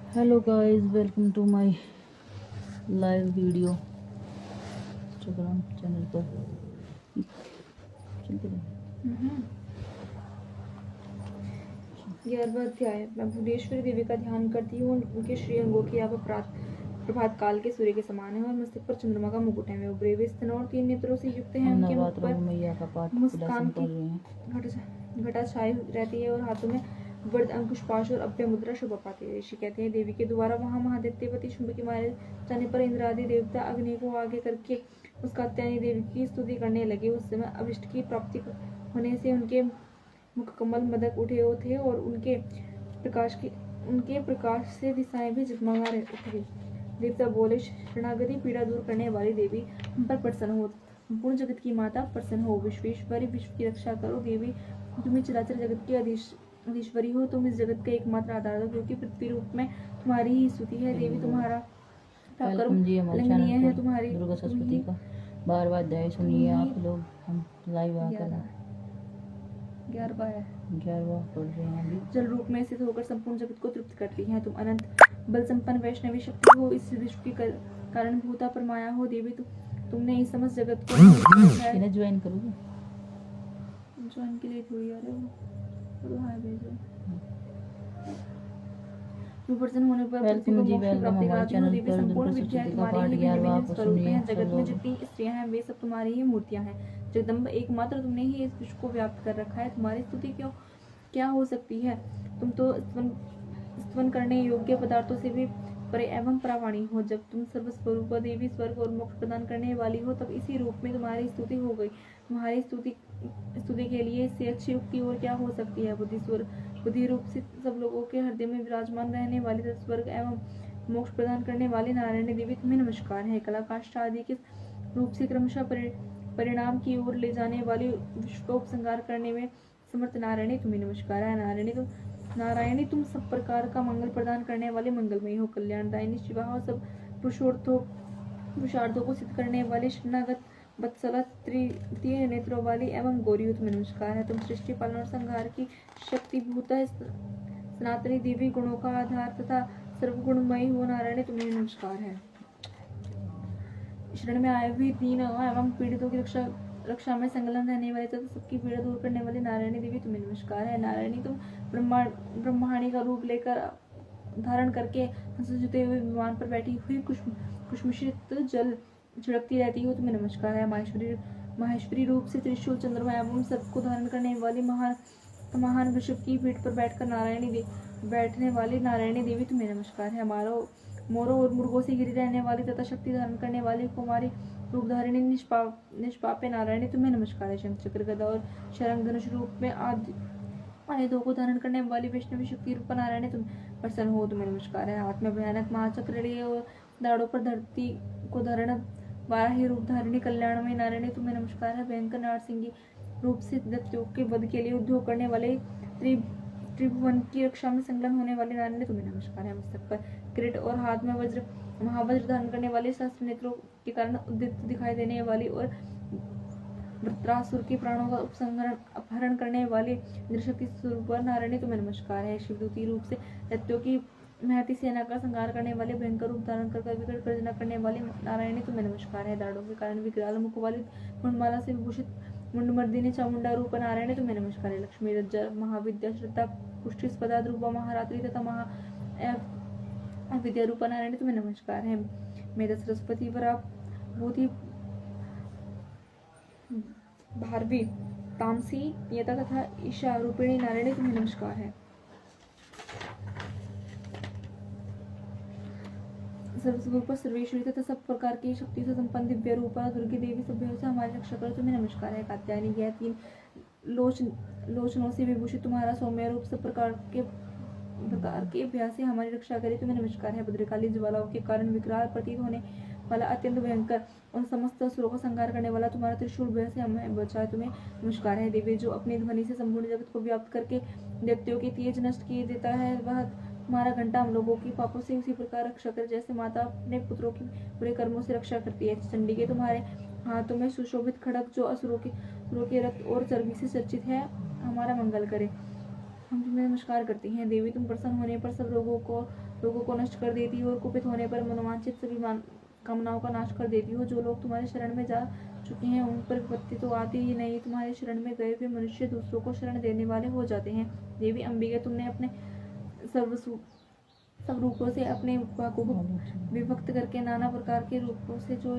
Hello guys, welcome to my live video Instagram channel पर। चलते रहो। 11वां अध्याय। मैं भुवनेश्वरी देवी का ध्यान करती हूँ। उनके श्री अंगों की आभा प्रभात काल के सूर्य के समान है और मस्तक पर चंद्रमा का मुकुट है। वे उभरे हुए स्तन और 3 नेत्रों से युक्त हैं। हम उनके मुख नवरात्रों पर मैया का पाठ मुस्कान पढ़ की रहे हैं। घटा छाई रहती है और हाथों में वरद अंकुश पाश और अभ्य मुद्रा शोभा पाती है। ऋषि कहते हैं, देवी के द्वारा वहां महादेवती शुंभ के मारे जाने पर इंद्र आदि देवता अग्नि को आगे करके उस कात्यायनी देवी की स्तुति करने लगे। उस समय अभिष्ट की प्राप्ति होने से उनके मुख कमल मदक उठे थे और उनके प्रकाश से दिशाएं भी जगमगा उठ गई। देवता बोले, शरणागति पीड़ा दूर करने वाली देवी, हम पर प्रसन्न हो। संपूर्ण जगत की माता प्रसन्न हो। विश्वेश्वरी, विश्व की रक्षा करो। देवी, तुम्हें चराचर जगत की अधीश्वरी हो। तुम इस जगत का एकमात्र आधार हो, क्योंकि पृथ्वी रूप में तुम्हारी ही स्तुति है। देवी, तुम्हारा वेलकम जी हमारे अलंघनीय चैनल है। पर तुम्हारी दुर्गा सरस्वती का 12वां अध्याय सुनिए आप लोग। हम लाइव आकर 11वां है। 11वां पढ़ रहे हैं अभी। जल रूप में स्थित होकर संपूर्ण जगत को तृप्त करती हैं। तुम अनंत बल संपन्न वैष्णवी शक्ति हो। इस विश्व की कारण भूता पर माया हो। देवी, तुमने इस समस्त जगत को इन्हें ज्वाइन करोगे? ज्वाइन के लिए थोड़ी आ रहे हो तो हाय भेजो। विवर्तन होने पर पृथ्वी को मोक्ष की प्राप्ति कराती हो। देवी, संपूर्ण विद्याएं तुम्हारी ही विभिन्न स्वरूप हैं। जगत में जितनी स्त्रियां हैं वे सब तुम्हारी ही मूर्तियां हैं। जगदम्ब, एकमात्र तुमने ही इस विश्व को व्याप्त कर रखा है। तुम्हारी स्तुति क्या हो सकती है? तुम तो स्तवन करने योग्य पदार्थों से भी परे एवं परावाणी हो। जब तुम सर्वस्वरूप देवी, स्वर्ग और मोक्ष प्रदान करने वाली हो, तब इसी रूप में तुम्हारी स्तुति हो गई। तुम्हारी स्तुति के लिए इससे अच्छी युक्ति और क्या हो सकती है? बुद्धि रूप से सब लोगों के हृदय में विराजमान रहने वाली, स्वर्ग एवं मोक्ष प्रदान करने वाली नारायणी देवी, तुम्हें नमस्कार है। कलाकाष्ठा आदि के रूप से क्रमशः परिणाम की ओर ले जाने वाली, विश्व का उपसंहार करने में समर्थ नारायणी, तुम्हें नमस्कार है। नारायणी, तुम सब प्रकार का मंगल प्रदान करने वाले मंगलमयी हो। कल्याणदायिनी शिवा हो। सब पुरुषार्थों को सिद्ध करने वाली, शरणागत वत्सला, तृतीय नेत्रों वाली एवं गौरी हो, तुम्हें नमस्कार है। तुम सृष्टि पालन और संहार की शक्तिभूत है। सनातनी देवी, गुणों का आधार तथा सर्वगुणमयी हो। नारायणी, तुम्हें नमस्कार है। शरण में आए हुए दीन एवं पीड़ितों की रक्षा में संलग्न रहने वाले तथा सबकी पीड़ा दूर करने वाली नारायणी देवी, तुम्हें नमस्कार है। नारायणी, तुम ब्रह्माणी का रूप लेकर धारण करके हंस जुते हुए विमान पर बैठी हुई कुशमिश्रित जल छिड़कती रहती हो, तुम्हें नमस्कार है। माहेश्वरी रूप से त्रिशूल, चंद्रमा एवं सबको धारण करने वाली महान वृषभ की पीठ पर बैठने वाली नारायणी देवी, तुम्हें नमस्कार है। मोरों और मुर्गों से गिरी रहने वाली तथा शक्ति धारण करने वाली कुमारी रूपधारिणी निष्पापे नारायणी, तुम्हें नमस्कार है। शंख चक्र गदा और शरंग धनुष रूप में आयुधों को धारण करने वाली वैष्णवी शक्ति रूप नारायणी, तुम प्रसन्न हो, तुम्हें नमस्कार है। हाथ में भयानक महाचक्र लिए और दाढ़ों पर धरती को धारण वाराही रूप धारिणी कल्याणमयी नारायणी, तुम्हें नमस्कार है। भयंकर नारसिंगी रूप से दैत्यों के वध के लिए उद्योग करने वाले त्रिभुवन की रक्षा में संलग्न होने वाली नारायणी, तुम्हें नमस्कार है। मस्तक पर किरीट और हाथ में महावज्र धारण करने वाली, सहस्त्र नेत्रों के कारण उद्दित दिखाई देने वाली और वृत्रासुर के प्राणों का अपहरण करने वाली इंद्रशक्ति स्वरूप नारायणी, तुम्हें नमस्कार है। शिवदूती रूप से दैत्यों की महती सेना का संहार करने वाले, भयंकर रूप धारण कर विकट गर्जना करने वाली नारायणी, तुम्हें नमस्कार है। दाढ़ों के कारण विकराल मुख वाली, मुंडमाला से विभूषित मुंडमर्दिनी चामुंडा रूप नारायणी, तुम्हें नमस्कार है। लक्ष्मी, रज्जा, महाविद्या, श्रद्धा, पुष्टि, स्पदा रूपा, महारात्रि तथा विद्या रूप नारायणी, तुम्हें नमस्कार है। मेधा, सरस्वती, वरा, भूति, भारवी, तामसी, नियता तथा ईशा रूपिणी नारायणी, तुम्हें नमस्कार है। सर्वस्वरूप सर्वेश्वरी तथा सब प्रकार की शक्ति से संपन्न दिव्य रूपा दुर्गी देवी, सभ्यों से हमारी रक्षा करो, तुम्हें नमस्कार है। कात्यायनी, यह 3 लोचनों से विभूषित तुम्हारा सौम्य रूप सब प्रकार के अभ्यास से हमारी रक्षा करे, तुम्हें नमस्कार है। भद्रकाली, ज्वालाओं के कारण विकराल प्रतीत होने वाला, अत्यंत भयंकर और समस्त असुरों का संहार करने वाला तुम्हारा त्रिशूल भय से हमें बचाए, तुम्हें नमस्कार है। देवी, जो अपनी ध्वनि से संपूर्ण जगत को व्याप्त करके दैत्यों के तेज नष्ट किए देता है, वह तुम्हारा घंटा हम लोगों की पापों से उसी प्रकार रक्षा कर, जैसे माता अपने पुत्रों की बुरे कर्मों से रक्षा करती है। चंडी के तुम्हारे हाथों में सुशोभित खड़ग, जो असुरों के रक्त और चर्बी से चर्चित है, हमारा मंगल करे। हम तुम्हें नमस्कार करती हैं। देवी, तुम प्रसन्न होने पर सब लोगों को लोगों को नष्ट कर देती हो और कुपित होने पर मनोवांछित सभी कामनाओं का नाश कर देती हो। जो लोग तुम्हारे शरण में जा चुके हैं उन पर विपत्ति तो आती ही नहीं, तुम्हारे शरण में गए हुए मनुष्य दूसरों को शरण देने वाले हो जाते हैं। देवी अंबिका, तुमने अपने सब रूपों से अपने वाकों को विभक्त करके नाना प्रकार के रूपों से जो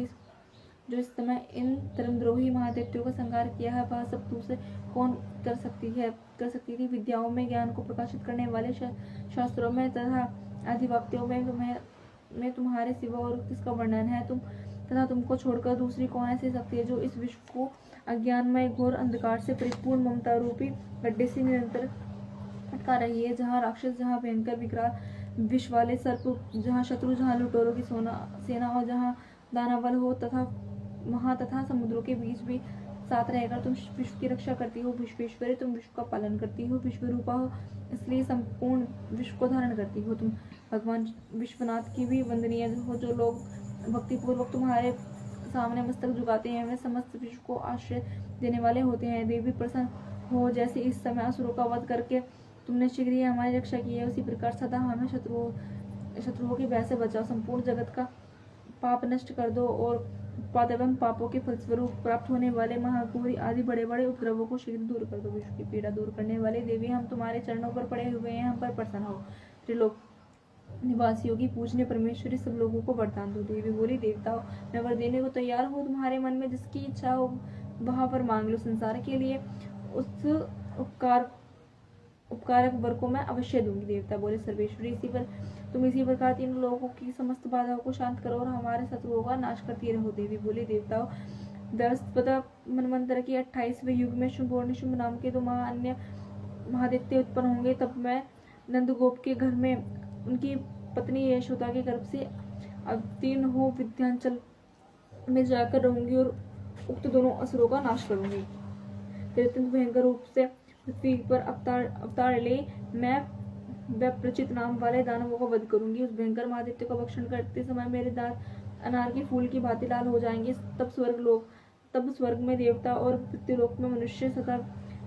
इस समय इन धर्मद्रोही महादैत्यों का संहार किया है, वह सब तुमसे कौन कर सकती थी। विद्याओं में ज्ञान को प्रकाशित करने वाले शास्त्रों में तथा अधिवाक्यों में तुम्हारे सिवा और किसका वर्णन है। तथा तुमको छोड़कर दूसरी कौन ऐसी शक्ति है जो इस विश्व को अज्ञानमय घोर अंधकार से परिपूर्ण ममता रूपी गड्ढे से निरंतर भटका रही है, जहाँ राक्षस, जहाँ भयंकर विकराल विष वाले सर्प, जहाँ शत्रु, जहाँ लुटेरों की सेना और जहाँ दानवल हो, तथा समुद्रों के बीच भी साथ रहकर तुम विश्व की रक्षा करती हो। विश्वेश्वरी, तुम विश्व का पालन करती हो। विश्वरूपा हो, इसलिए संपूर्ण विश्व को धारण करती हो। तुम भगवान विश्वनाथ की भी वंदनीय हो। जो लोग भक्तिपूर्वक तुम्हारे सामने मस्तक झुकाते हैं वे समस्त विश्व को आश्रय देने वाले होते हैं। देवी, प्रसन्न हो जैसे इस समय असुरों का वध करके तुमने शीघ्र ही हमारी रक्षा की है, उसी प्रकार सदा हमें शत्रुओं के भय से बचाओ। संपूर्ण जगत का पाप नष्ट कर दो और उत्पाद एवं पापों के फलस्वरूप प्राप्त होने वाले महाघोरी आदि बड़े बड़े उपद्रवों को शीघ्र दूर कर दो। विश्व की पीड़ा दूर करने वाली देवी, हम तुम्हारे चरणों पर पड़े हुए हैं, हम पर प्रसन्न हो। त्रिलोक निवासियों की पूजनीय परमेश्वरी, सब लोगों को वरदान दो। देवी बोली, देवताओं, मैं वर देने को तैयार हूँ। तुम्हारे मन में जिसकी इच्छा हो वह वर मांग लो। संसार के लिए उस उपकारक वर को मैं अवश्य दूंगी। देवता बोले, सर्वेश्वरी, तुम इसी प्रकार तीनों लोगों की समस्त बाधाओं को शांत करो और हमारे शत्रुओं का नाश करती रहो। देवी बोली, देवताओं, दशपदा मनवंतर के 28वें युग में शुंभ और निशुंभ नाम के दो अन्य महादैत्य उत्पन्न होंगे। तब मैं नंदगोप के घर में उनकी पत्नी यशोदा के गर्भ से अवतीर्ण हो विंध्याचल में जाकर रहूंगी और उक्त दोनों असुरों का नाश करूंगी। फिर अत्यंत भयंकर रूप से पृथ्वी पर अवतार ले मैं प्रचित नाम वाले दानवों का वध करूंगी। उस भयंकर महादित्य का भक्षण करते समय मेरे दांत अनार के फूल की भांति लाल हो जाएंगे। तब स्वर्ग में देवता और पृथ्वीलोक में मनुष्य सदा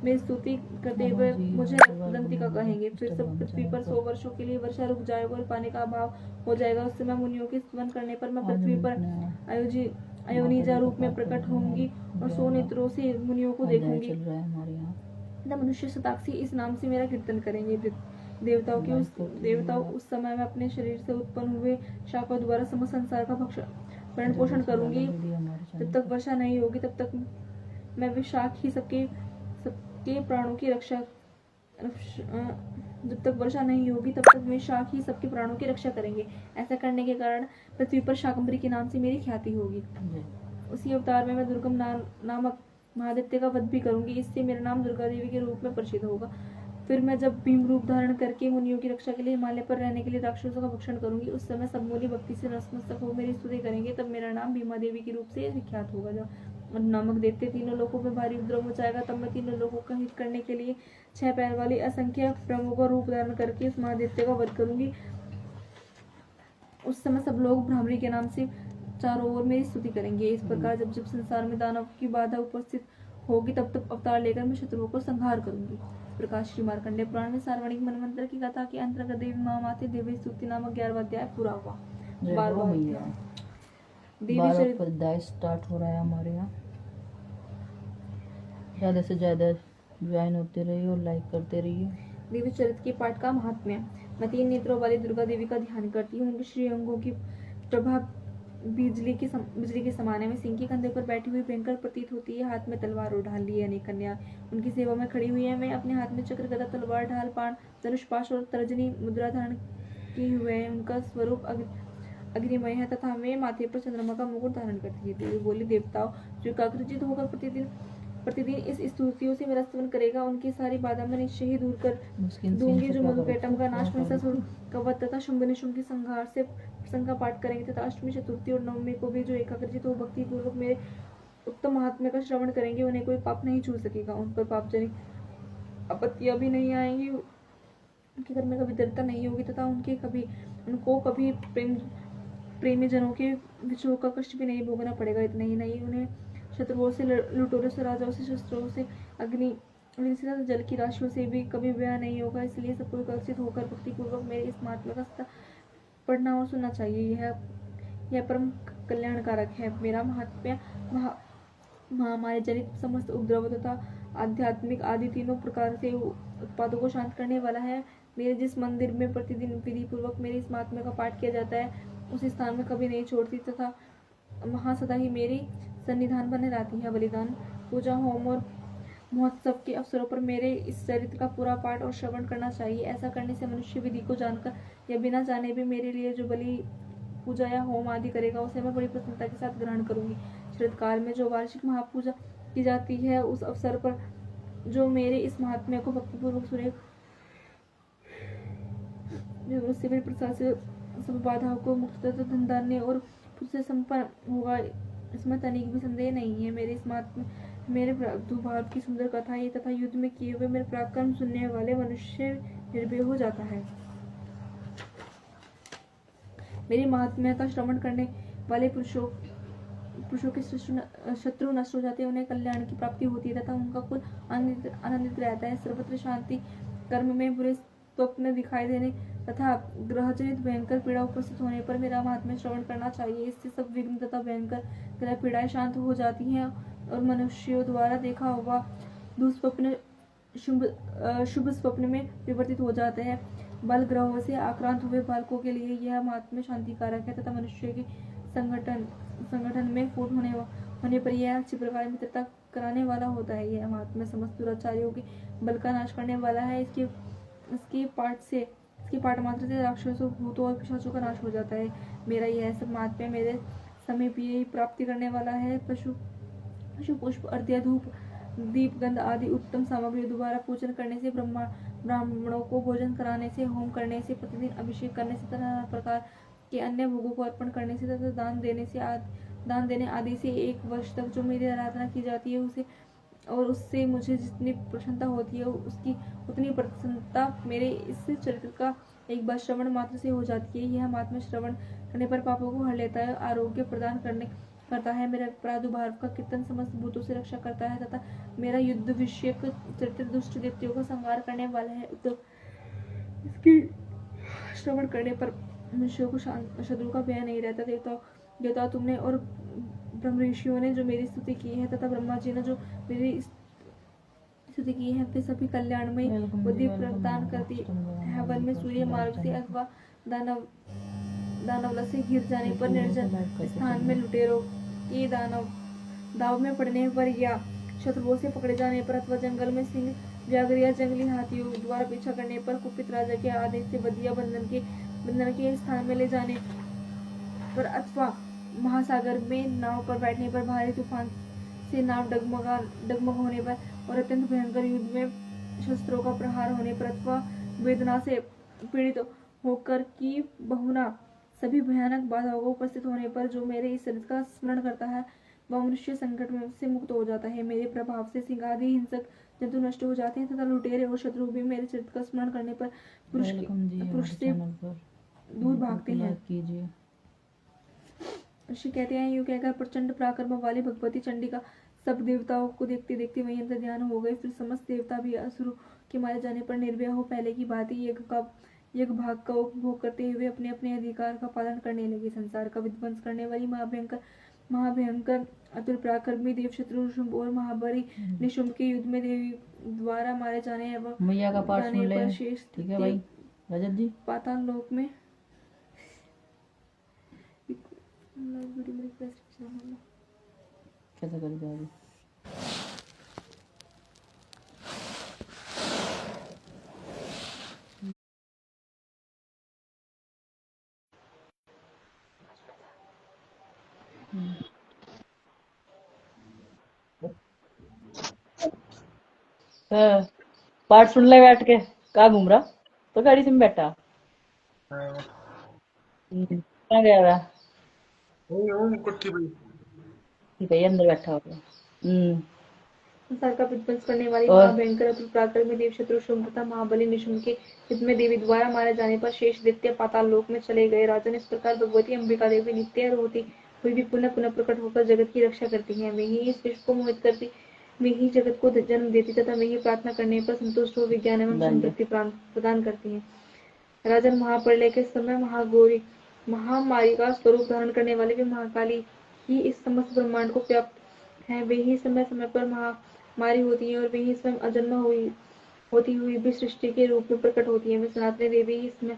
मेरी स्तुति करते हुए मुझे दंतिका कहेंगे। फिर सब पृथ्वी पर 100 वर्षों के लिए वर्षा रुक जाएगा और पानी का अभाव हो जाएगा। उस समय मुनियों के स्तवन करने पर मैं पृथ्वी पर अयोनिजा रूप में प्रकट होंगी और 100 नेत्रों से मुनियों को देखूंगी। मनुष्य शताक्षी इस नाम से मेरा कीर्तन करेंगे। देवताओं उस समय में अपने शरीर से उत्पन्न हुए शाखों द्वारा समस्त संसार का भरण पोषण करूंगी। जब तक वर्षा नहीं होगी तब तक मैं विशाख ही सबके प्राणों की रक्षा जब तक वर्षा नहीं होगी तब तक शाख ही सबके प्राणों की रक्षा करेंगे। ऐसा करने के कारण पृथ्वी पर शाकंभरी के नाम से मेरी ख्याति होगी। उसी अवतार में मैं दुर्गम नामक महादित्य का वध भी करूंगी। इससे मेरा नाम दुर्गा देवी के रूप में प्रसिद्ध होगा। फिर मैं जब भीम रूप धारण करके मुनियों की रक्षा के लिए हिमालय पर रहने के लिए राक्षसों का भक्षण करूंगी, उस समय सब मुनि भक्ति से नतमस्तक हो मेरी स्तुति करेंगे। तब मेरा नाम भीमा देवी के रूप से विख्यात होगा। जब नामक दैत्य तीनों लोगों में भारी उपद्रव मचाएगा तब मैं तीनों लोगों का हित करने के लिए 6 पैर वाली असंख्य प्रमुख का रूप धारण करके उस महादैत्य का वध करूंगी। उस समय सब लोग भ्रामरी के नाम से चारों ओर मेरी स्तुति करेंगे। इस प्रकार जब जब संसार में दानव की बाधा उपस्थित होगी तब तब अवतार लेकर मैं शत्रुओं को संहार करूंगी। प्रकाश श्री मार्कंडेय पुराण में सार्वणिक मनवंतर की कथा के अंतर्गत देवी महामाते देवी स्तुति नामक 11वां अध्याय पूरा हुआ। 12वां अध्याय स्टार्ट हो रहा है हमारे यहाँ। ज्यादा से ज्यादा ज्वाइन होते रहिए और लाइक करते रहिए। देवी चरित्र के पाठ का महात्म्य। मैं 3 नेत्रों वाली दुर्गा देवी का ध्यान करती हूँ। उनके श्री अंगों की प्रभा बिजली के समान है। वे सिंह के कंधे पर बैठी हुई भयंकर प्रतीत होती है। हाथ में तलवार और ढाल लिए अनेक कन्या उनकी सेवा में खड़ी हुई है। वे अपने हाथ में चक्र, गदा, तलवार, ढाल, बाण, धनुष, पाश और तर्जनी मुद्रा धारण किए हुए हैं। उनका स्वरूप अग्निमय है तथा वे माथे पर चंद्रमा का मुकुट धारण करती है। देवी बोली, देवताओं, जो एकाग्रचित होकर प्रतिदिन इस स्तुतियों से मेरा स्तवन करेगा उनकी सारी बाधा मैं निश्चय ही दूर कर दूंगी। जो मधुपेटम का नाश, महिषासुर का वध तथा शुंभ निशुंभ के संहार से प्रसंग का पाठ करेंगे तथा अष्टमी, चतुर्थी और नवमी को भी जो एकाग्रचित हो भक्ति पूर्वक मेरे उत्तम महात्म्य का श्रवण करेंगे उन्हें कोई पाप नहीं छू सकेगा। उन पर पापजनित आपत्तियां भी नहीं आएंगी। उनके घर में कभी दरिद्रता नहीं होगी तथा उनको कभी प्रेमी जनों के विछोह का कष्ट भी नहीं भोगना पड़ेगा। इतना ही नहीं, उन्हें शत्रुओं से, लुटेरों से, राजाओं से, शस्त्रों से, अग्नि से, जल की राशियों से भी कभी व्यय नहीं होगा। इसलिए सबको विकसित होकर भक्ति पूर्वक मेरे इस महात्मा का पढ़ना और सुनना चाहिए। यह परम कल्याणकारक है। मेरा महात्म्य महामारी जनित समस्त उपद्रव तथा आध्यात्मिक आदि तीनों प्रकार से उत्पादों को शांत करने वाला है। मेरे जिस मंदिर में प्रतिदिन विधि पूर्वक मेरे इस महात्म्य का पाठ किया जाता है, उस स्थान में कभी नहीं छोड़ती तथा वहाँ सदा ही मेरी सन्निधान बने रहती है। बलिदान, पूजा, होम और महोत्सव के अवसरों पर मेरे इस चरित्र का पूरा पाठ और श्रवण करना चाहिए। ऐसा करने से मनुष्य विधि को जानकर या बिना जाने भी मेरे लिए जो बलि, पूजा या होम आदि करेगा, उसे मैं बड़ी प्रसन्नता के साथ ग्रहण करूंगी। शरदकाल में जो वार्षिक महापूजा की जाती है, उस अवसर पर जो मेरे इस महात्म्य को भक्तिपूर्वक सुने, प्रसाद से सब बाधाओं को मुक्त तथा धन धान्य और से संपन्न होगा, इसमें तनिक भी संदेह नहीं है। मेरे इस महात्म्य, मेरे भारत की सुंदर कथाएं तथा युद्ध में किए हुए मेरे पराक्रम सुनने वाले मनुष्य निर्भय हो जाता है। मेरी महात्म्य का श्रवण करने वाले पुरुषों के शत्रु नष्ट हो जाते हैं, उन्हें कल्याण की प्राप्ति होती है तथा उनका कुल आनंदित रहता है। सर्वत्र शांति, कर्म में बुरे स्वप्न दिखाई देने तथा ग्रहजनित भयंकर पीड़ा उपस्थित होने पर मेरा महात्म्य श्रवण करना चाहिए। इससे सब विघ्न तथा भयंकर ग्रह पीड़ाएं शांत हो जाती हैं और मनुष्यों द्वारा देखा हुआ दुस्वप्न शुभ स्वप्न में परिवर्तित हो जाते हैं। बल ग्रहों से आक्रांत हुए बालकों के लिए यह महात्म्य शांतिकारक है तथा मनुष्य के संगठन में फूट होने पर यह अच्छी प्रकार मित्रता कराने वाला होता है। यह महात्म्य समस्त दुराचारियों के बल का नाश करने वाला है। इसके पाठ मात्र से राक्षसों, भूतों और पिशाचों का नाश हो जाता है। मेरा यह सब महात्म्य मेरे समीप ही प्राप्ति करने वाला है। पशु पुष्प, अर्घ्य, धूप, दीप, गंध आदि उत्तम सामग्री द्वारा पूजन करने से, ब्राह्मणों को भोजन कराने से, होम करने से, प्रतिदिन अभिषेक करने से तथा प्रकार के अन्य भोगों को अर्पण करने से तथा दान देने आदि से 1 वर्ष तक जो मेरी आराधना की जाती है, उससे मुझे जितनी प्रसन्नता होती है, उसकी उतनी प्रसन्नता मेरे इस चरित्र का एक बार श्रवण मात्र से हो जाती है। यह महात्म्य श्रवण करने पर पापों को हर लेता है, आरोग्य प्रदान करता है, मेरा प्रादुर्भाव का कीर्तन समस्त भूतों से रक्षा करता है तथा मेरा युद्ध विषयक चरित्र दुष्ट दैत्यों का संहार करने वाला है। तो इसकी श्रवण करने पर मनुष्यों को शत्रु का भय नहीं रहता। देवता तुमने और ब्रह्म ऋषियों ने जो मेरी स्तुति की है तथा ब्रह्मा जी ने जो मेरी स्तुति की है, वे सभी कल्याणमय बुद्धि प्रदान करती है। वन में सूर्य मार्ग से अथवा दानव से घिर जाने पर, निर्जन स्थान में लुटेरों के दाव में पड़ने पर या शत्रुओं से पकड़े जाने पर अथवा जंगल में सिंह, व्याघ्र या जंगली हाथियों द्वारा पीछा करने पर, कुपित राजा के आदेश से बदिया बंधन के स्थान में ले जाने पर अथवा महासागर में नाव पर बैठने पर, भारी तूफान से नाव डगमग होने पर और अत्यंत भयंकर युद्ध में शस्त्रों का प्रहार होने पर अथवा वेदना से पीड़ित होकर की बहुना सभी भयानक बाधाओं को उपस्थित होने पर जो मेरे इस चरित्र का स्मरण करता है, वह मनुष्य संकट में से मुक्त हो जाता है। मेरे प्रभाव से सिंह आदि हिंसक जंतु नष्ट हो जाते हैं तथा लुटेरे और शत्रु भी मेरे चरित्र का स्मरण करने पर पुरुष से दूर भागते हैं। ऋषि कहते हैं, यूं कहकर प्रचंड पराक्रम वाली भगवती चंडिका सब देवताओं को देखते देखते वहीं अंतर ध्यान हो गए। फिर समस्त देवता भी असुरों के मारे जाने पर निर्भय हो पहले की बात ही यज्ञ भाग का उपभोग करते हुए अपने अपने अधिकार का पालन करने लगे। संसार का विध्वंस करने वाली महाभयंकर अतुल पराक्रमी देव शत्रु शुंभ और महाबली निशुंभ के युद्ध में देवी द्वारा मारे जाने मैया का पाठ सुन ले। शेष ठीक है भाई रजत जी, पाताल लोक में कैसा कर जाओगे? पाठ सुन ले बैठ के। कहाँ घूम रहा? तो गाड़ी से में बैठा। कहाँ गया हुआ? ठीक है, अंदर बैठा होगा। संसार का विध्वंस करने वाली महाभयंकर अतुल पराक्रमी देव शत्रु शुंभ तथा महाबली निशुंभ के युद्ध में देवी द्वारा मारे जाने पर शेष दैत्य पाताल लोक में चले गए। राजन, इस प्रकार भगवती अंबिका देवी नित्य होती हुई भी पुनः पुनः प्रकट होकर जगत की रक्षा करती है। वे ही इस विश्व को मोहित करती, वे ही जगत को जन्म देती तथा वे ही प्रार्थना करने पर संतुष्ट हो विज्ञान एवं समृद्धि प्रदान करती है। राजन, महाप्रलय के समय महाघोरी महामारी का स्वरूप धारण करने वाली वे महाकाली ही इस समस्त ब्रह्मांड को व्याप्त है। वे ही समय समय पर महामारी होती है और वे ही स्वयं अजन्मा होती हुई भी सृष्टि के रूप में प्रकट होती है। वे सनातनी देवी ही इसमें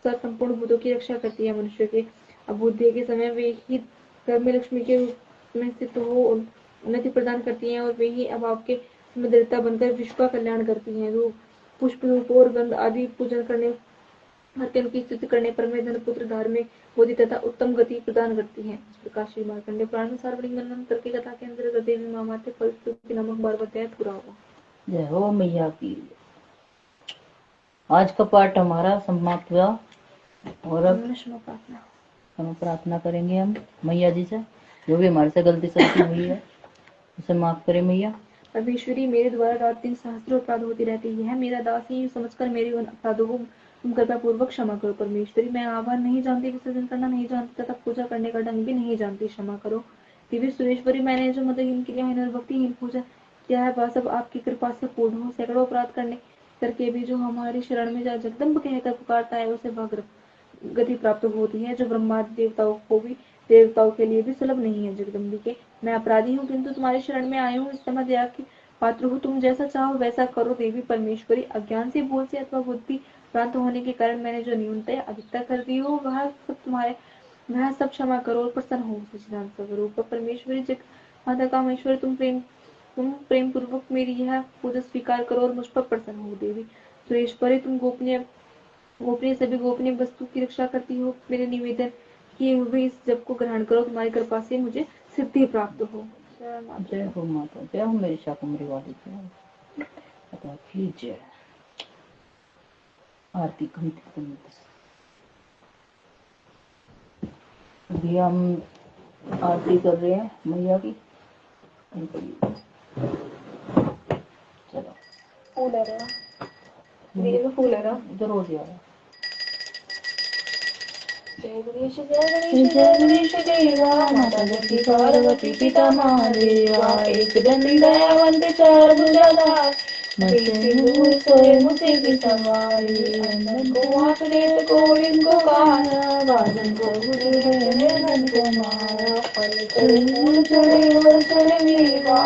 संपूर्ण भूतों की रक्षा करती है। मनुष्य के अभ्युदय के समय वे ही घर में लक्ष्मी के रूप में स्थित हो उन्नति प्रदान करती हैं और वे ही अभाव के समय देवता बनकर विश्व का कल्याण करती हैं। रूप पुष्प रूप और गंध आदि पूजन करने उनकी स्तुति करने पर मैं धन पुत्र धार्मिक बोधि तथा उत्तम गति प्रदान करती है। इस प्रकार श्री मार्कंडेय पुराण में सार्वजनिक मनन की कथा के अंतर्गत देवी मां माते फलस्तुति नामक 12वां अध्याय पूरा हुआ। जय हो मैया की। आज का पाठ हमारा समाप्त हुआ और अब हम प्रार्थना करेंगे हम मैया जी से, जो भी हमारे से गलती सलती हुई है उसे माफ करे मैया। परमेश्वरी, मेरे द्वारा रात दिन सहस्त्रों अपराध होती रहती है। मेरा दास ही समझकर मेरे उन अपराधों को तुम कृपा पूर्वक क्षमा करो। परमेश्वरी, मैं आभार नहीं जानती, विसर्जन करना नहीं जानती तथा पूजा करने का ढंग भी नहीं जानती, क्षमा करो। दिव्य सुरेश्वरी, मैंने जो मदहीन क्रियाहीन और भक्तिहीन पूजा किया है वह सब आपकी कृपा से पूर्ण हो। सैकड़ों अपराध करके भी जो हमारी शरण में जगदम्ब कहकर पुकारता है उसे वह गति प्राप्त होती है जो ब्रह्मादि देवताओं के लिए भी सुलभ नहीं है। जगदम्बिके, मैं अपराधी हूँ किंतु तुम्हारी शरण में आई हूँ। इस समय दया की पात्र हूँ, तुम जैसा चाहो वैसा करो। देवी परमेश्वरी, अज्ञान से, भूल से अथवा बुद्धि भ्रांत होने के कारण मैंने जो न्यूनतः अधिकता कर दी हो वह सब क्षमा करो और प्रसन्न हो। सच्चिदानंद स्वरूप परमेश्वरी, जग माता कामेश्वरी, तुम प्रेम पूर्वक मेरी यह पूजा स्वीकार करो और मुझ पर प्रसन्न हो। देवी सुरेश्वरी, तुम गोपनीय सभी गोपनीय वस्तु की रक्षा करती हो। मेरे निवेदन किए हुए इस जप को ग्रहण करो, तुम्हारी कृपा से मुझे सिद्धि प्राप्त हो। जय हो माता, जय हो मेरी शाकुंभरी वाली जय। आरती अभी हम आरती कर रहे हैं मैया की। चलो फूल आ रहा है, फूल आ रहा इधर हो गया। जय गणेश देवा, माता लक्ष्मी पार्वती पिता महादेवा, एक दंडी दयावंत चार भुजाधार, सोए मुझे भी सवारी, अंदन को आंख देत को इनको कहारा, वादन को गुरुधन को मारा, फल चढ़े फूल चढ़े और चढ़े मेवा,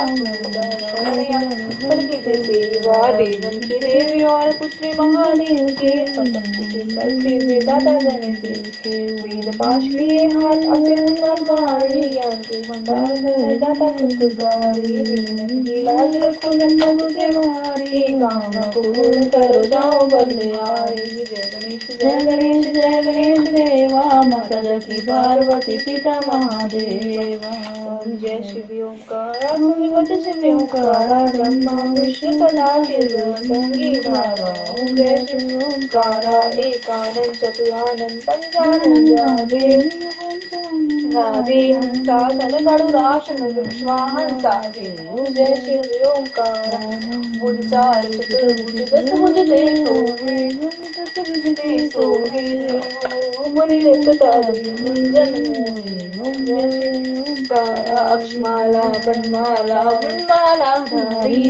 सेवा देवन के देवी और पुत्री महादेव के दाता जन के वेद पाश लिए हाथ अत्यंत भारी, ज्ञान के भंडार है दाता सुखदारी, लाज रखो जन्म मुझे मारी, कामना को पूर्ण करो जाओ बलिहारी। जय गणेश देवा, माता लक्ष्मी पार्वती पिता महादेवा। जय शिव ओंकार, शिव ओंकार, ब्रह्मा विष्णु सदा शिवंगीधारा। जय शिव ओंकार, एकानंद चतुरानंद पंचानंद गावे हंसा सन गरुड़ासन विश्वाहंसा। जय शिव ओंकार, बुझचार चतुर्भुज दशभुज सोहे मुनि अक्षमाला बनमाला वनमाला धारी,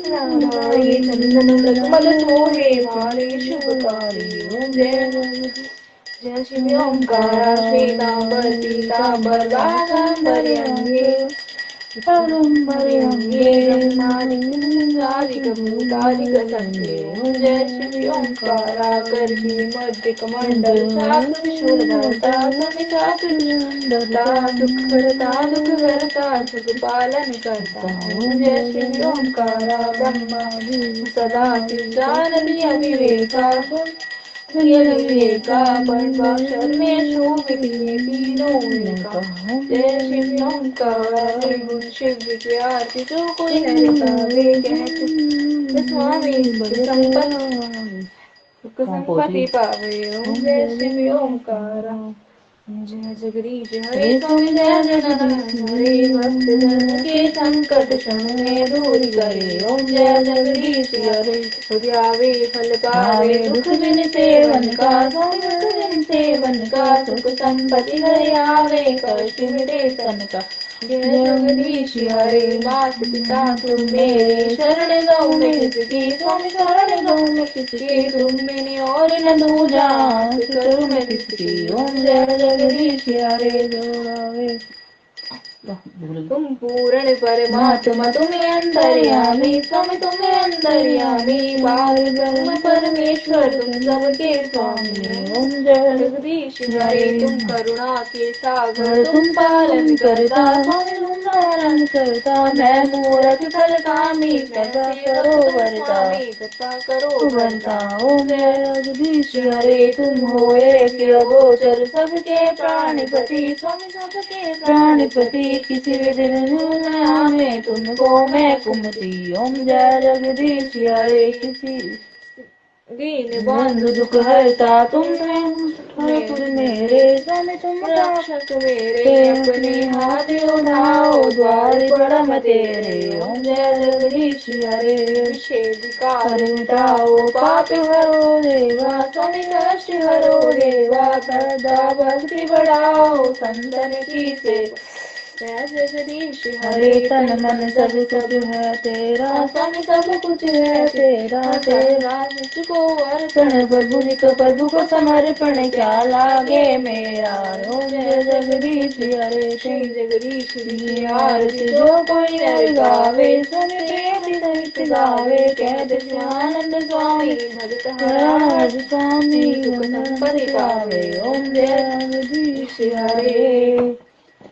चंदन कमल सोहे माले शुभकारी। जय शिव ओंकार, श्वेतांबर पीतांबर बागांबर अंगे जय शिव ओंकार, करही मध्य कमंडल दुख करता सुख पालन करता। जय शिव ओंकार, ब्रह्मा सदा जानती अविवेका परभाषण में शोभित तीनों का। जय शिव ओंकार, शिव विद्यार्थी जो कोई स्वामी संपत्ति पावे। जय शिव ओंकार, जय जगदीश हरे स्वामी जय जगदीश हरे, भक्त जन के संकट क्षण में दूर करे। ओम जय जगदीश हरे, सुध्यावे फल पावे दुख बिन सेवन का, सुख संपत्ति हरे आवे, कष्ट मिटे तन का। जय जगदीश हरे मात पिता तुम मेरे, शरण गौ मैं किसकी, स्वामी शरण गौ मैं किसकी, तुम बिन और न दूजा, करूँ मैं किसकी। ओम जय जगदीश हरे जोड़ावे। तुम पूर्ण परमात्मा तुम्हें अंतर्यामी, स्वामी तुम्हें अंतर्यामी, पार ब्रह्म परमेश्वर तुम सबके स्वामी। ओम जय जगदीश हरे तुम करुणा के सागर, तुम पालन करता, स्वामी तुम पालन करता, मैं मूरख फल कामी, कृपा करो बरता, कृपा करो बरता। ओम जय जगदीश हरे तुम हो एक अगोचर, सबके प्राणपति, स्वामी सबके प्राणपति, किसी भी दिन में तुमको मैं कुमती। ओम जय जगदीश हरे किसी दीन बंधु दुख हरता, तुम ठाकुर मेरे, स्वामी तुम रक्षक मेरे, अपने हाथ उठाओ द्वार बड़ा मैं तेरे। ओम जय जगदीश हरे विषेदिकार मिटाओ, पाप हरो देवा, स्वामी कष्ट हरो देवा, सदा भक्ति बढ़ाओ संतन की सेवा। जय जगदीश हरे तन मन सब कुछ है तेरा, स्वामी सब कुछ है तेरा, तेरा मुझको अर्पण, प्रभु को प्रभु को समर्पण, क्या लागे मेरा। ओम जय जगदीश हरे श्री जगदीश की आरती जो कोई नर गावे, स्वामी प्रेम सहित गावे, कहते शिवानंद स्वामी भगत हराज स्वामी दुख संपत्ति पावे। ओम जय जगदीश हरे।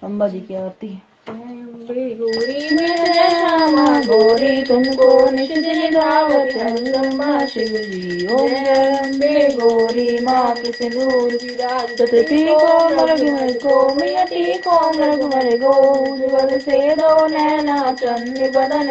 अम्बा जी की आरती। अम्बे गौरी में जय श्यामा गौरी, तुमको नित दिन धावत जगदम्बा शिव जी। ओम जय अम्बे गौरी माँ के सिंदूर विराजत, को मृग को मियति को मृग मर गो, उज्ज्वल से दो नैना चंद्र बदन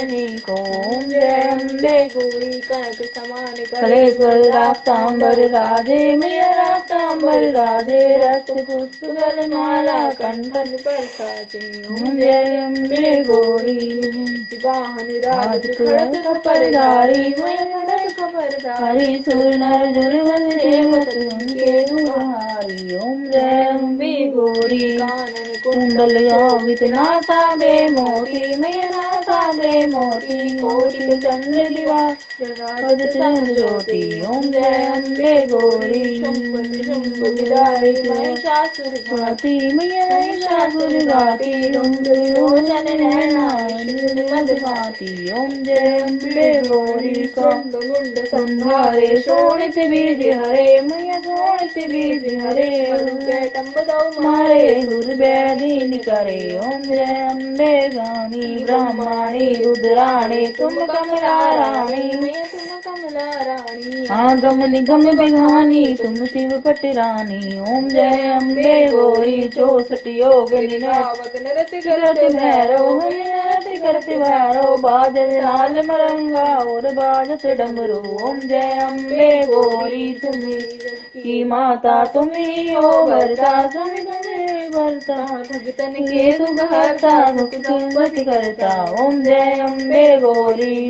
को। ओम जय अम्बे गौरी कनक समान कलेश्वर राफ्तांबर राधे, मैया राफ्तांबर राधे, रक्त पुष्प गल माला कंठन पर साजे। ओम जय अम्बे गौरी वाहन राज खड़ग खपरधारी, खड़ग खपरधारी, सुर नर जुर्वल देवत उनके गुणहारी। ओम जय अम्बे गौरी कानन कुंडल यामित नासा बे मोती, मैया नासा बे मोती, कोटि चंद्र दिवा चंद्र ज्योति। ओम जय अम्बे गौरी शुंभ विदारी महिषासुर घाती, मैया महिषासुर घाती, लोचन नैना मदभाती। ओम जय अम्बे गौरी कंद मुंड संहारे, शोणित बीज हरे, मैया शोणित बीज हरे, मारे दुर्व्याधि करे। ओम जय अम्बे गानी ब्रह्माणी रुद्राणी, तुम कमला रानी, मैया तुम कमला रानी, आगम निगम बिघानी, तुम शिव पट रानी। ओम जय अम्बे गौरी 64 योग निरावत, नृत्य करते भैरव, नृत्य करते भैरव, बाजत लाल मरंगा और बाजत डमरू। ओम जय अम्बे गौरी तुम्ही की माता, तुम्ही हो भरता, स्वामी तुम्हें भरता, भगतन के दुख हरता, दुख संपत्ति करता। ओम जय अम्बे गौरी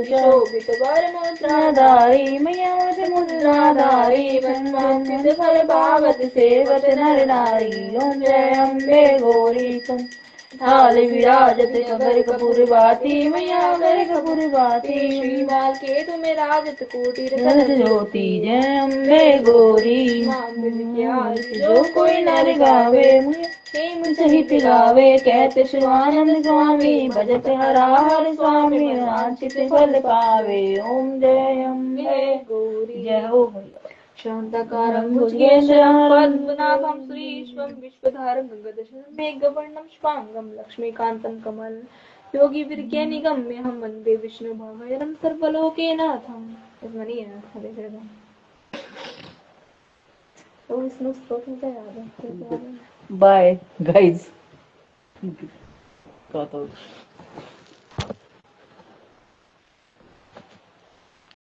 शोभित वर मुद्राधारी, मैया मुद्राधारी, वंचित फल पावत सेवत नर नारी। ओम जय अम्बे गौरी तुम थाल विराजत अगर कपूर बाती, मैया अगर कपूर बाती, श्रीमाल के तुम्हें राजत कुटीर ज्योति। जय अम्बे गौरी जो कोई नर गावे, प्रेम सहित गावे, कहते शिवानंद स्वामी भजत हरा हर स्वामी, वांछित फल पावे। ओम जय अम्बे गौरी। जय हो भैया। शांताकारं भुजगेन्द्रं पद्मनाभं सुरेशं, विश्वधारं गङ्गाधरं मेघवर्णं शुभांगं, लक्ष्मीकान्तं कमल योगी विरक्य निगम्यहं, वन्दे विष्णुभवहरं सर्वलोकनाथं। विष्णु स्तोत्र याद है। Bye guys.